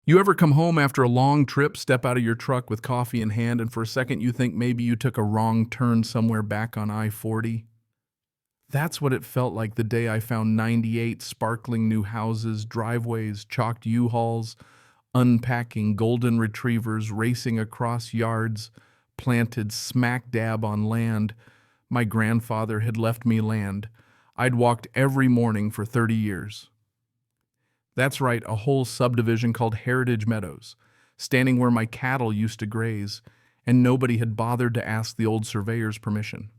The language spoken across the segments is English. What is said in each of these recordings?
You ever come home after a long trip, step out of your truck with coffee in hand, and for a second you think maybe you took a wrong turn somewhere back on I-40? That's what it felt like the day I found 98 sparkling new houses, driveways, chalked U-Hauls, unpacking golden retrievers racing across yards, planted smack dab on land. My grandfather had left me land. I'd walked every morning for 30 years. That's right, a whole subdivision called Heritage Meadows, standing where my cattle used to graze, and nobody had bothered to ask the old surveyor's permission.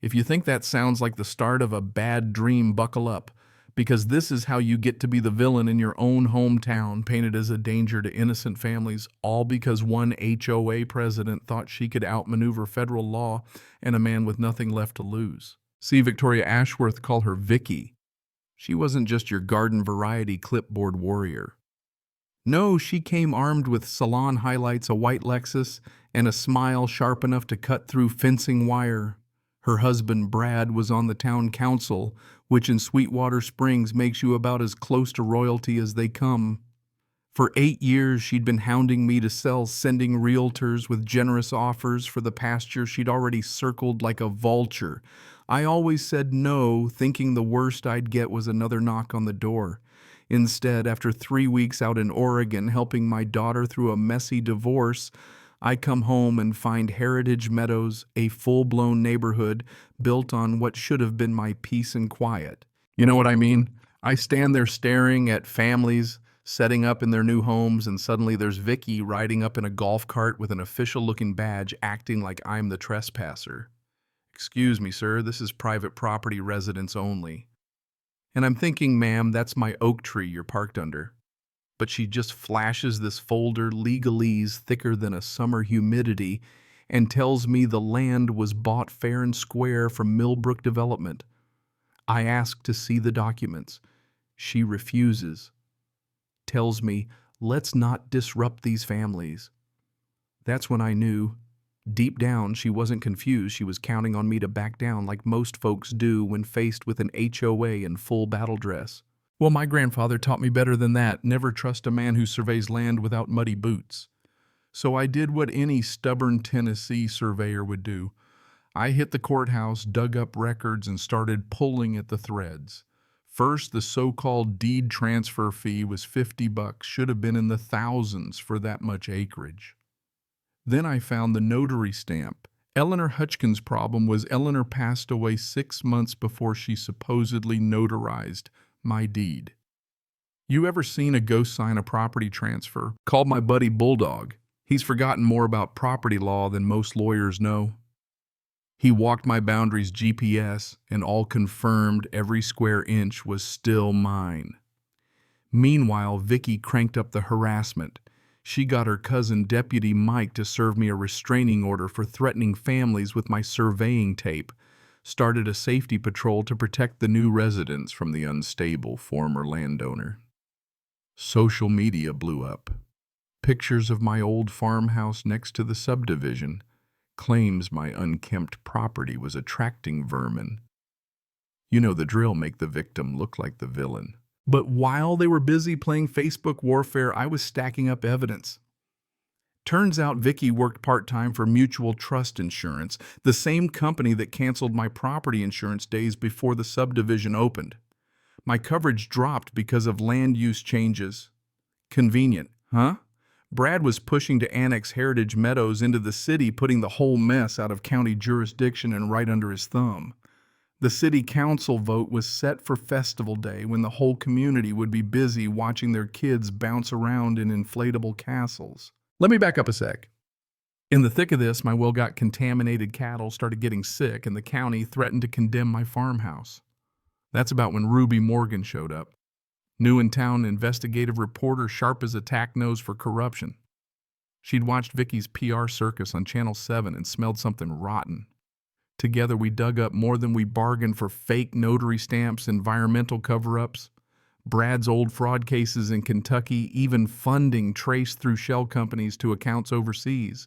If you think that sounds like the start of a bad dream, buckle up, because this is how you get to be the villain in your own hometown, painted as a danger to innocent families, all because one HOA president thought she could outmaneuver federal law and a man with nothing left to lose. See Victoria Ashworth call her Vicky. She wasn't just your garden variety clipboard warrior. No, she came armed with salon highlights, a white Lexus, and a smile sharp enough to cut through fencing wire. Her husband, Brad, was on the town council, which in Sweetwater Springs makes you about as close to royalty as they come. For 8 years, she'd been hounding me to sell, sending realtors with generous offers for the pasture she'd already circled like a vulture. I always said no, thinking the worst I'd get was another knock on the door. Instead, after 3 weeks out in Oregon helping my daughter through a messy divorce, I come home and find Heritage Meadows, a full-blown neighborhood built on what should have been my peace and quiet. You know what I mean? I stand there staring at families setting up in their new homes, and suddenly there's Vicky riding up in a golf cart with an official-looking badge, acting like I'm the trespasser. "Excuse me, sir, this is private property residence only." And I'm thinking, "Ma'am, that's my oak tree you're parked under." But she just flashes this folder, legalese thicker than a summer humidity, and tells me the land was bought fair and square from Millbrook Development. I ask to see the documents. She refuses. Tells me, "Let's not disrupt these families." That's when I knew. Deep down, she wasn't confused. She was counting on me to back down like most folks do when faced with an HOA in full battle dress. Well, my grandfather taught me better than that. Never trust a man who surveys land without muddy boots. So I did what any stubborn Tennessee surveyor would do. I hit the courthouse, dug up records, and started pulling at the threads. First, the so-called deed transfer fee was $50, should have been in the thousands for that much acreage. Then I found the notary stamp. Eleanor Hutchkins' problem was Eleanor passed away 6 months before she supposedly notarized my deed. You ever seen a ghost sign a property transfer? Called my buddy Bulldog. He's forgotten more about property law than most lawyers know. He walked my boundaries GPS, and all confirmed every square inch was still mine. Meanwhile, Vicky cranked up the harassment. She got her cousin Deputy Mike to serve me a restraining order for threatening families with my surveying tape, started a safety patrol to protect the new residents from the unstable former landowner. Social media blew up. Pictures of my old farmhouse next to the subdivision, claims my unkempt property was attracting vermin. You know the drill, make the victim look like the villain. But while they were busy playing Facebook warfare, I was stacking up evidence. Turns out Vicky worked part-time for Mutual Trust Insurance, the same company that canceled my property insurance days before the subdivision opened. My coverage dropped because of land use changes. Convenient, huh? Brad was pushing to annex Heritage Meadows into the city, putting the whole mess out of county jurisdiction and right under his thumb. The city council vote was set for festival day, when the whole community would be busy watching their kids bounce around in inflatable castles. Let me back up a sec. In the thick of this, my well-got contaminated cattle started getting sick, and the county threatened to condemn my farmhouse. That's about when Ruby Morgan showed up. New in town investigative reporter, sharp as a tack nose for corruption. She'd watched Vicky's PR circus on Channel 7 and smelled something rotten. Together we dug up more than we bargained for: fake notary stamps, environmental cover-ups, Brad's old fraud cases in Kentucky, even funding traced through shell companies to accounts overseas.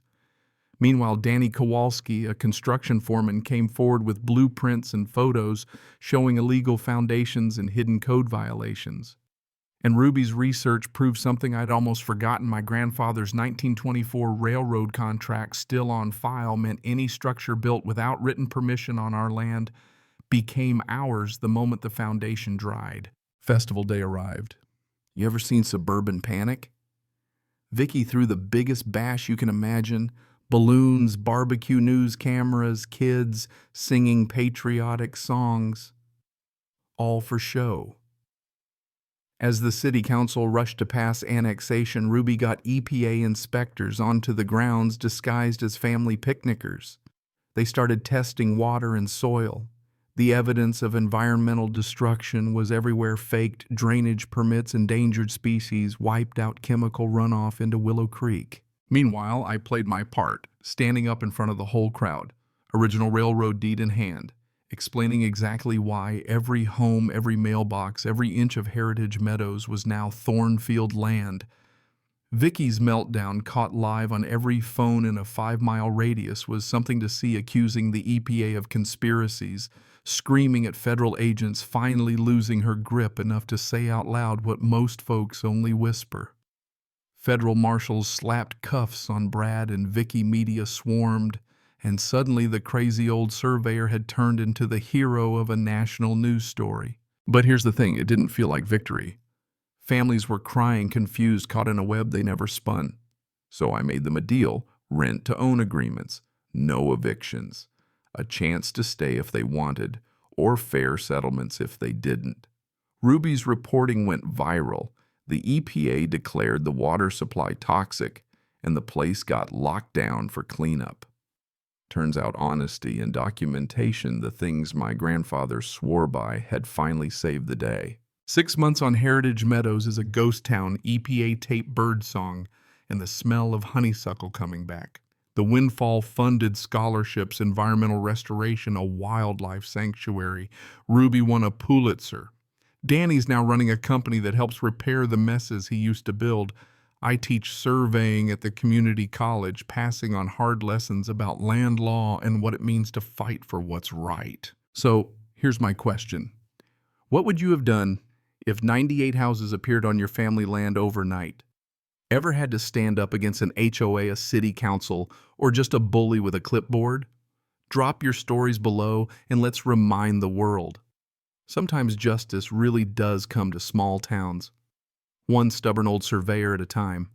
Meanwhile, Danny Kowalski, a construction foreman, came forward with blueprints and photos showing illegal foundations and hidden code violations. And Ruby's research proved something I'd almost forgotten. My grandfather's 1924 railroad contract, still on file, meant any structure built without written permission on our land became ours the moment the foundation dried. Festival day arrived. You ever seen Suburban Panic? Vicky threw the biggest bash you can imagine. Balloons, barbecue news cameras, kids singing patriotic songs. All for show. As the city council rushed to pass annexation, Ruby got EPA inspectors onto the grounds disguised as family picnickers. They started testing water and soil. The evidence of environmental destruction was everywhere: faked drainage permits, endangered species, wiped out chemical runoff into Willow Creek. Meanwhile, I played my part, standing up in front of the whole crowd, original railroad deed in hand, explaining exactly why every home, every mailbox, every inch of Heritage Meadows was now Thornfield land. Vicky's meltdown, caught live on every phone in a 5-mile radius, was something to see, accusing the EPA of conspiracies, screaming at federal agents, finally losing her grip enough to say out loud what most folks only whisper. Federal marshals slapped cuffs on Brad and Vicky, media swarmed, and suddenly the crazy old surveyor had turned into the hero of a national news story. But here's the thing, it didn't feel like victory. Families were crying, confused, caught in a web they never spun. So I made them a deal: rent-to-own agreements, no evictions, a chance to stay if they wanted, or fair settlements if they didn't. Ruby's reporting went viral. The EPA declared the water supply toxic, and the place got locked down for cleanup. Turns out honesty and documentation, the things my grandfather swore by, had finally saved the day. 6 months on Heritage Meadows is a ghost town, EPA tape bird song, and the smell of honeysuckle coming back. The windfall funded scholarships, environmental restoration, a wildlife sanctuary. Ruby won a Pulitzer. Danny's now running a company that helps repair the messes he used to build. I teach surveying at the community college, passing on hard lessons about land law and what it means to fight for what's right. So here's my question. What would you have done if 98 houses appeared on your family land overnight? Ever had to stand up against an HOA, a city council, or just a bully with a clipboard? Drop your stories below and let's remind the world. Sometimes justice really does come to small towns, one stubborn old surveyor at a time.